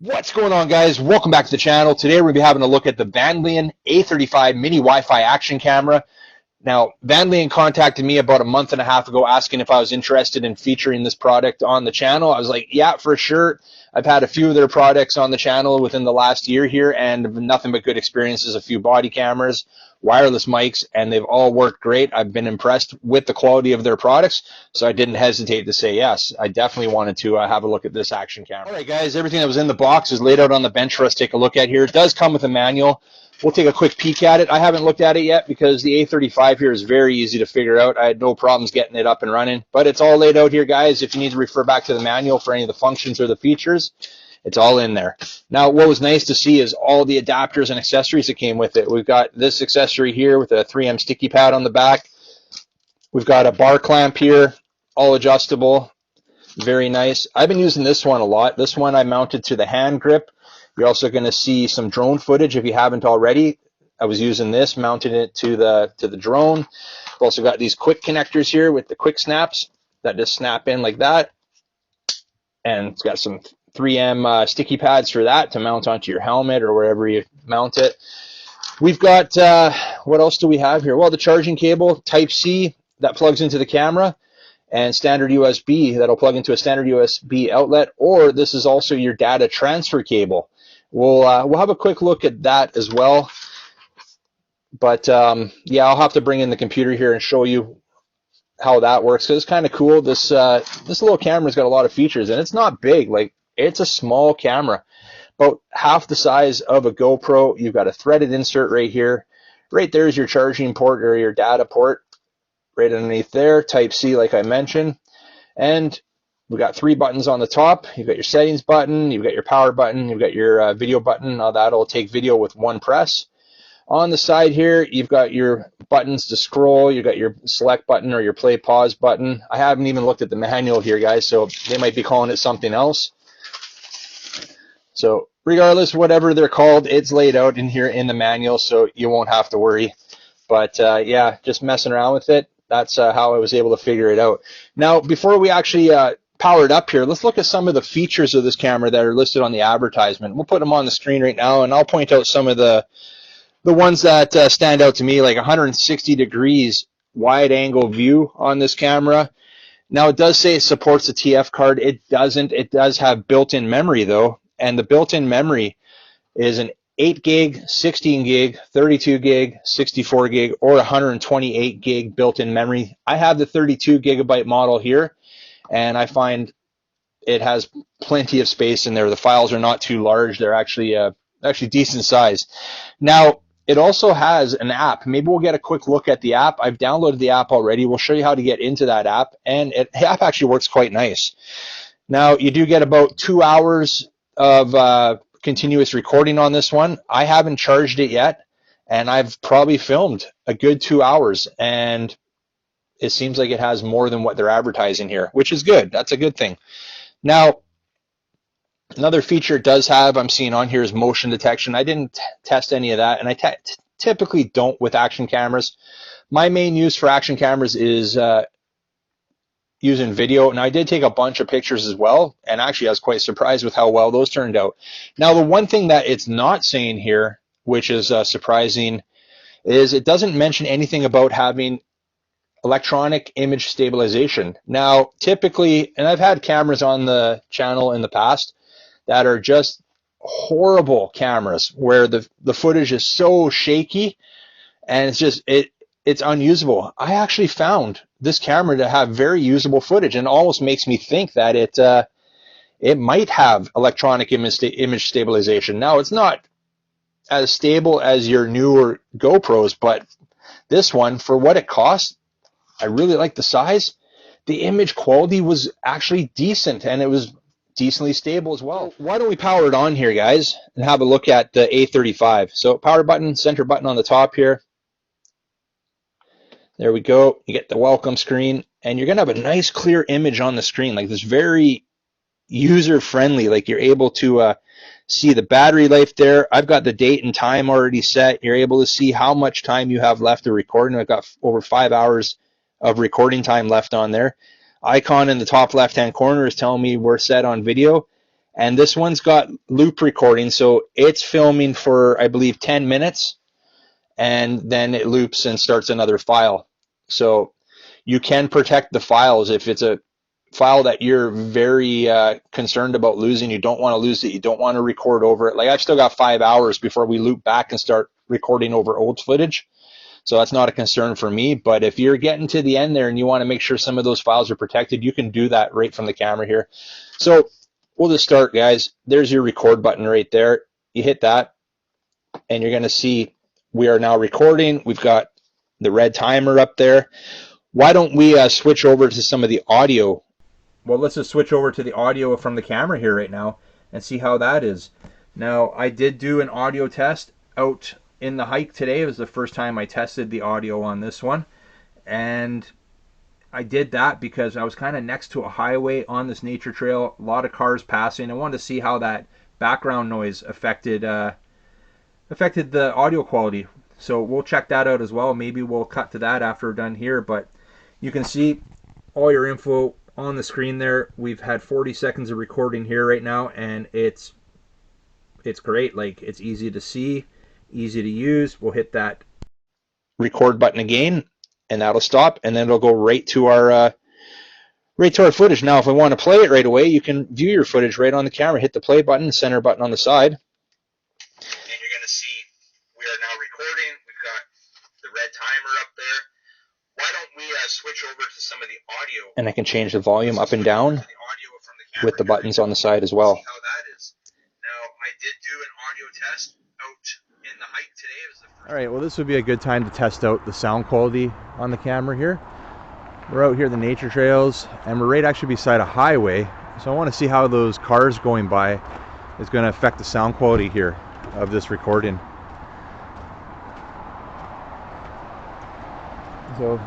What's going on, guys? Welcome back to the channel. Today we're going to be having a look at the Vandlion A35 mini Wi-Fi action camera. Now, Vandlion contacted me about a month and a half ago asking if I was interested in featuring this product on the channel. I was like, yeah, for sure. I've had a few of their products on the channel within the last year here and nothing but good experiences, a few body cameras, wireless mics, and they've all worked great. I've been impressed with the quality of their products, so I didn't hesitate to say yes. I definitely wanted to have a look at this action camera. All right, guys, everything that was in the box is laid out on the bench for us to take a look at here. It does come with a manual. We'll take a quick peek at it. I haven't looked at it yet because the A35 here is very easy to figure out. I had no problems getting it up and running, but it's all laid out here, guys. If you need to refer back to the manual for any of the functions or the features, it's all in there. Now, what was nice to see is all the adapters and accessories that came with it. We've got this accessory here with a 3M sticky pad on the back. We've got a bar clamp here, all adjustable. Very nice. I've been using this one a lot. This one I mounted to the hand grip. You're also going to see some drone footage if you haven't already. I was using this, mounted it to the drone. We've also got these quick connectors here with the quick snaps that just snap in like that. And it's got some 3M sticky pads for that to mount onto your helmet or wherever you mount it. We've got, what else do we have here? Well, the charging cable, Type-C, that plugs into the camera, and standard USB that'll plug into a standard USB outlet, or this is also your data transfer cable. We'll have a quick look at that as well. But yeah, I'll have to bring in the computer here and show you how that works, because it's kind of cool. This little camera's got a lot of features, and it's not big. Like, it's a small camera, about half the size of a GoPro. You've got a threaded insert right here. Right there is your charging port or your data port. Right underneath there, Type-C, like I mentioned. And we've got 3 buttons on the top. You've got your settings button, you've got your power button, you've got your video button. Now that'll take video with one press. On the side here, you've got your buttons to scroll. You've got your select button or your play pause button. I haven't even looked at the manual here, guys, so they might be calling it something else. So regardless, whatever they're called, it's laid out in here in the manual, so you won't have to worry. But yeah, just messing around with it. That's how I was able to figure it out. Now, before we actually power it up here, let's look at some of the features of this camera that are listed on the advertisement. We'll put them on the screen right now, and I'll point out some of the ones that stand out to me, like 160 degrees wide angle view on this camera. Now, it does say it supports a TF card. It doesn't. It does have built-in memory, though, and the built-in memory is an 8 gig, 16 gig, 32 gig, 64 gig, or 128 gig built-in memory. I have the 32 gigabyte model here, and I find it has plenty of space in there. The files are not too large. They're actually decent size. Now, it also has an app. Maybe we'll get a quick look at the app. I've downloaded the app already. We'll show you how to get into that app, and the app actually works quite nice. Now, you do get about 2 hours of continuous recording on this one. I haven't charged it yet, and I've probably filmed a good 2 hours, and it seems like it has more than what they're advertising here, which is good. That's a good thing. Now, another feature it does have, I'm seeing on here, is motion detection. I didn't test any of that, and I typically don't with action cameras. My main use for action cameras is using video, and I did take a bunch of pictures as well, and actually I was quite surprised with how well those turned out. Now, the one thing that it's not saying here, which is surprising, is it doesn't mention anything about having electronic image stabilization. Now, typically, and I've had cameras on the channel in the past that are just horrible cameras where the footage is so shaky and it's unusable. I actually found this camera to have very usable footage, and almost makes me think that it might have electronic image stabilization. Now, it's not as stable as your newer GoPros, but this one, for what it costs, I really like the size. The image quality was actually decent, and it was decently stable as well. Why don't we power it on here, guys, and have a look at the A35. So power button, center button on the top here. There we go. You get the welcome screen, and you're gonna have a nice clear image on the screen, like this, very user friendly. Like, you're able to see the battery life there. I've got the date and time already set. You're able to see how much time you have left of recording. I've got over 5 hours of recording time left on there. Icon in the top left hand corner is telling me we're set on video, And this one's got loop recording, so it's filming for, I believe, 10 minutes, and then it loops and starts another file. So you can protect the files. If it's a file that you're very concerned about losing, you don't want to lose it, you don't want to record over it. Like, I've still got 5 hours before we loop back and start recording over old footage. So that's not a concern for me. But if you're getting to the end there and you want to make sure some of those files are protected, you can do that right from the camera here. So we'll just start, guys. There's your record button right there. You hit that, and you're going to see we are now recording. We've got the red timer up there. Why don't we switch over to some of the audio? Well, let's just switch over to the audio from the camera here right now and see how that is. Now, I did do an audio test out in the hike today. It was the first time I tested the audio on this one, and I did that because I was kind of next to a highway on this nature trail, a lot of cars passing. I wanted to see how that background noise affected the audio quality. So we'll check that out as well. Maybe we'll cut to that after we're done here, but you can see all your info on the screen there. We've had 40 seconds of recording here right now, and it's great. Like, it's easy to see, easy to use. We'll hit that record button again, and that'll stop, and then it'll go right to our footage. Now, if we want to play it right away, you can view your footage right on the camera. Hit the play button, center button on the side, and you're going to see we are now recording. We've got the red timer up there. Why don't we switch over to some of the audio? And I can change the volume up and down with the buttons on the side as well. How that is. Now, I did do an audio test out in the hike today. All right, well, this would be a good time to test out the sound quality on the camera here. We're out here in the nature trails, and we're right actually beside a highway. So I want to see how those cars going by is going to affect the sound quality here of this recording. So,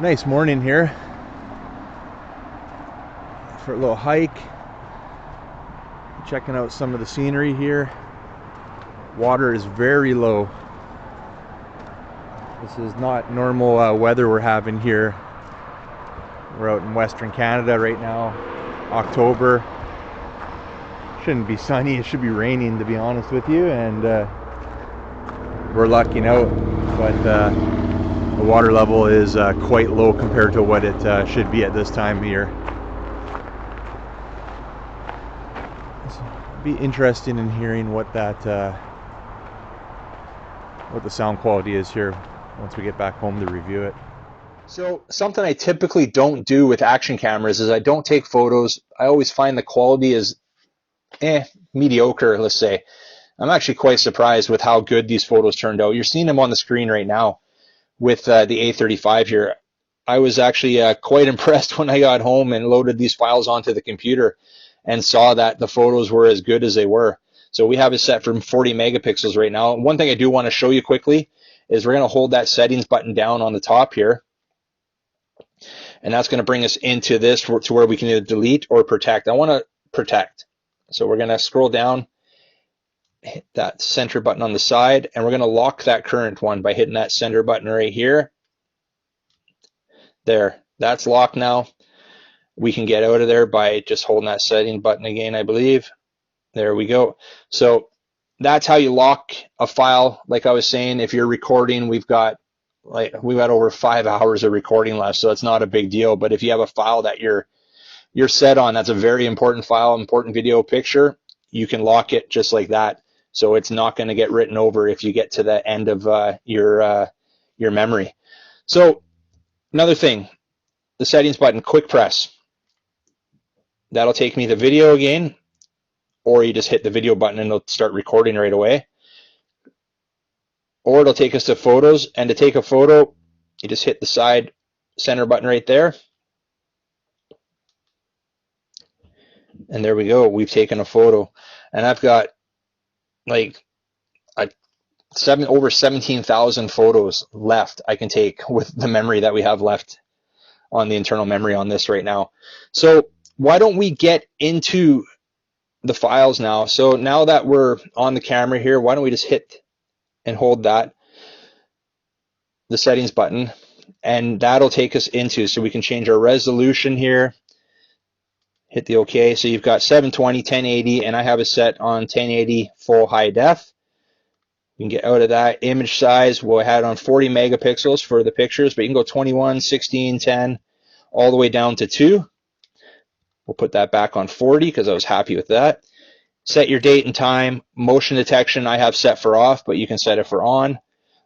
nice morning here for a little hike. Checking out some of the scenery here. Water is very low. This is not normal weather we're having here. We're out in Western Canada right now, October. Shouldn't be sunny, it should be raining, to be honest with you, and we're lucking out, but the water level is quite low compared to what it should be at this time of year. It'll be interesting in hearing what the sound quality is here once we get back home to review it. So something I typically don't do with action cameras is I don't take photos. I always find the quality is mediocre, let's say. I'm actually quite surprised with how good these photos turned out. You're seeing them on the screen right now with the A35 here. I was actually quite impressed when I got home and loaded these files onto the computer and saw that the photos were as good as they were. So we have it set for 40 megapixels right now. One thing I do want to show you quickly is we're going to hold that settings button down on the top here. And that's going to bring us into this to where we can either delete or protect. I want to protect. So we're going to scroll down, hit that center button on the side, and we're going to lock that current one by hitting that center button right here. There, that's locked now. We can get out of there by just holding that setting button again, I believe. There we go. So that's how you lock a file. Like I was saying, if you're recording, we've got over 5 hours of recording left, so it's not a big deal. But if you have a file that you're set on, that's a very important file, important video picture, you can lock it just like that. So it's not going to get written over if you get to the end of your memory. So another thing, the settings button, quick press. That'll take me to video again, or you just hit the video button and it'll start recording right away. Or it'll take us to photos, and to take a photo, you just hit the side center button right there. And there we go, we've taken a photo. And I've got like over 17,000 photos left I can take with the memory that we have left on the internal memory on this right now. So why don't we get into the files now? So now that we're on the camera here, why don't we just hit and hold the settings button, and that'll take us into, so we can change our resolution here Hit the OK. So you've got 720, 1080, and I have it set on 1080 full high def. You can get out of that. Image size, we'll have it on 40 megapixels for the pictures, but you can go 21, 16, 10, all the way down to 2. We'll put that back on 40 because I was happy with that. Set your date and time. Motion detection I have set for off, but you can set it for on.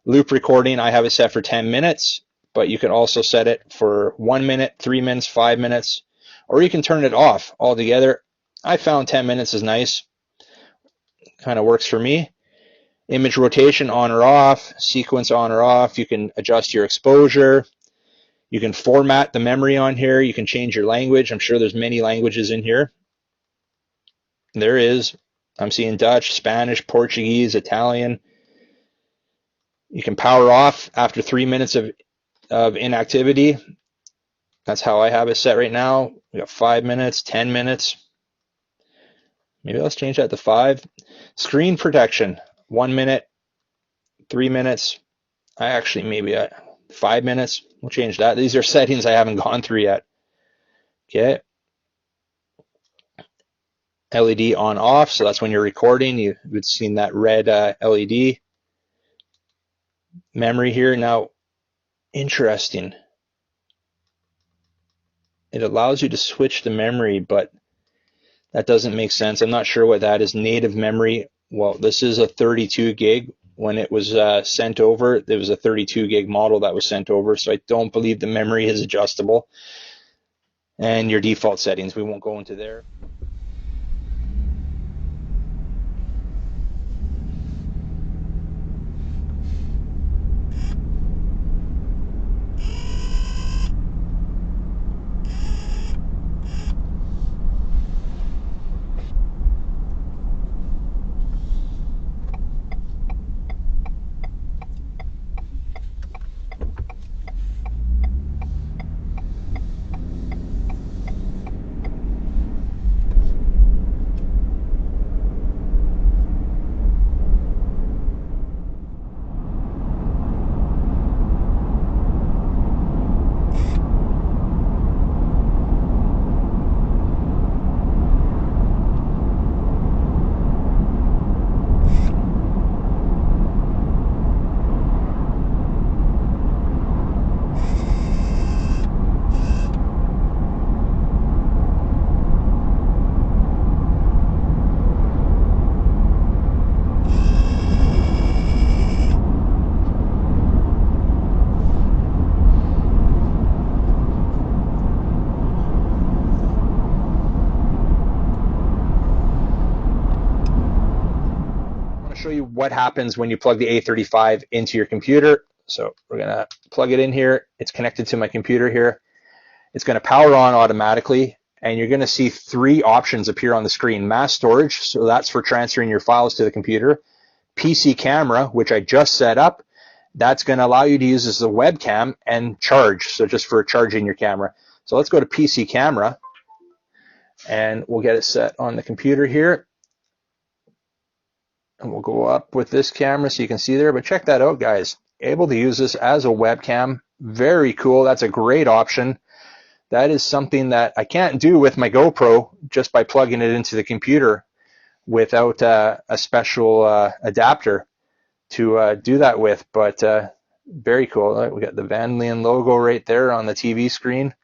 Loop recording, I have it set for 10 minutes, but you can also set it for 1 minute, 3 minutes, 5 minutes, or you can turn it off altogether. I found 10 minutes is nice. Kind of works for me. Image rotation on or off, sequence on or off. You can adjust your exposure. You can format the memory on here. You can change your language. I'm sure there's many languages in here. There is. I'm seeing Dutch, Spanish, Portuguese, Italian. You can power off after 3 minutes of inactivity. That's how I have it set right now. We got 5 minutes, 10 minutes. Maybe let's change that to 5. Screen protection, 1 minute, 3 minutes. I actually maybe 5 minutes. We'll change that. These are settings I haven't gone through yet. Okay. LED on off, so that's when you're recording. You would seen that red LED. Memory here. Now, interesting. It allows you to switch the memory, but that doesn't make sense. I'm not sure what that is. Native memory. Well, this is a 32 gig. When it was sent over, there was a 32 gig model that was sent over, so I don't believe the memory is adjustable. And your default settings, we won't go into there. Show you what happens when you plug the A35 into your computer. So we're gonna plug it in here. It's connected to my computer here. It's gonna power on automatically, and you're gonna see 3 options appear on the screen. Mass storage, so that's for transferring your files to the computer. PC camera, which I just set up, that's gonna allow you to use this as a webcam, and charge, so just for charging your camera. So let's go to PC camera, and we'll get it set on the computer here. And we'll go up with this camera so you can see there, but check that out, guys. Able to use this as a webcam. Very cool. That's a great option. That is something that I can't do with my GoPro just by plugging it into the computer without a special adapter to do that with, but very cool. We got the Vandlion logo right there on the TV screen.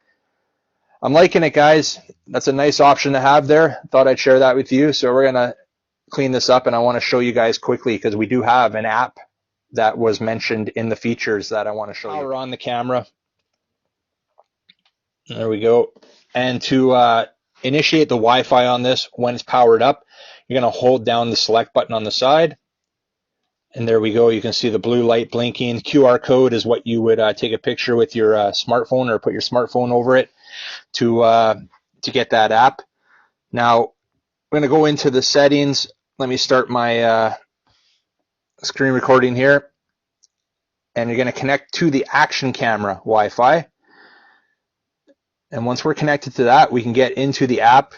I'm liking it, guys. That's a nice option to have there. Thought I'd share that with you. So we're going to clean this up, and I want to show you guys quickly because we do have an app that was mentioned in the features that I want to show you. Power on the camera. There we go. And to initiate the Wi-Fi on this, when it's powered up, you're going to hold down the select button on the side. And there we go. You can see the blue light blinking. QR code is what you would take a picture with your smartphone or put your smartphone over it to get that app. Now, I'm going to go into the settings. Let me start my screen recording here. And you're going to connect to the action camera Wi-Fi. And once we're connected to that, we can get into the app.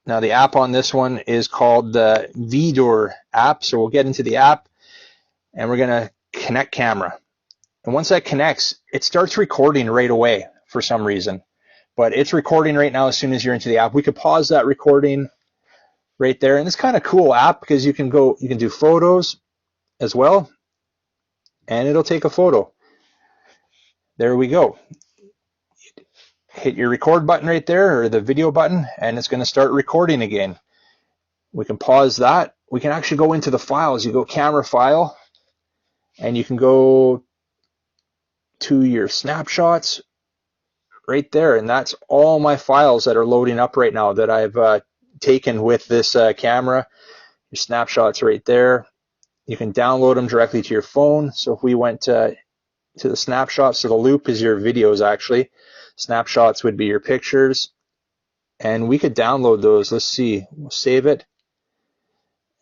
Now, the app on this one is called the VDOR app. So we'll get into the app, and we're going to connect camera. And once that connects, it starts recording right away for some reason. but it's recording right now as soon as you're into the app. We could pause that recording right there. And it's kind of cool app because you can do photos as well, and it'll take a photo. There we go. Hit your record button right there, or the video button, and it's going to start recording again. We can pause that. We can actually go into the files. You go camera file, and you can go to your snapshots right there, and that's all my files that are loading up right now that I've taken with this camera. Your snapshots right there. You can download them directly to your phone. So if we went to the snapshots, so the loop is your videos actually. Snapshots would be your pictures, and we could download those. Let's see, we'll save it,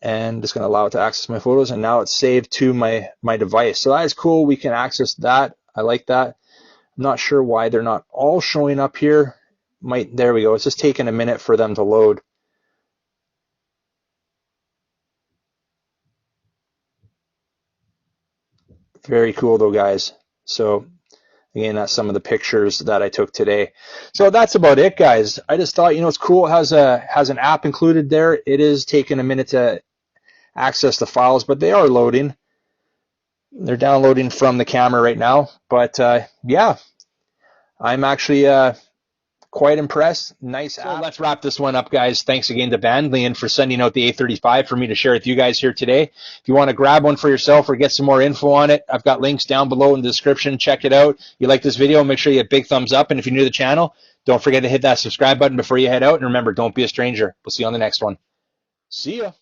and it's going to allow it to access my photos, and now it's saved to my device. So that is cool. We can access that. I like that. I'm not sure why they're not all showing up here. There we go. It's just taking a minute for them to load. Very cool though, guys. So again, that's some of the pictures that I took today. So that's about it, guys. I just thought, it's cool. It has an app included there. It is taking a minute to access the files, but they are loading. They're downloading from the camera right now. But yeah, I'm actually quite impressed. Nice app. So let's wrap this one up, guys. Thanks again to Vandlion for sending out the A35 for me to share with you guys here today. If you want to grab one for yourself or get some more info on it, I've got links down below in the description. Check it out. If you like this video, make sure you hit big thumbs up. And if you're new to the channel, don't forget to hit that subscribe button before you head out. And remember, don't be a stranger. We'll see you on the next one. See ya.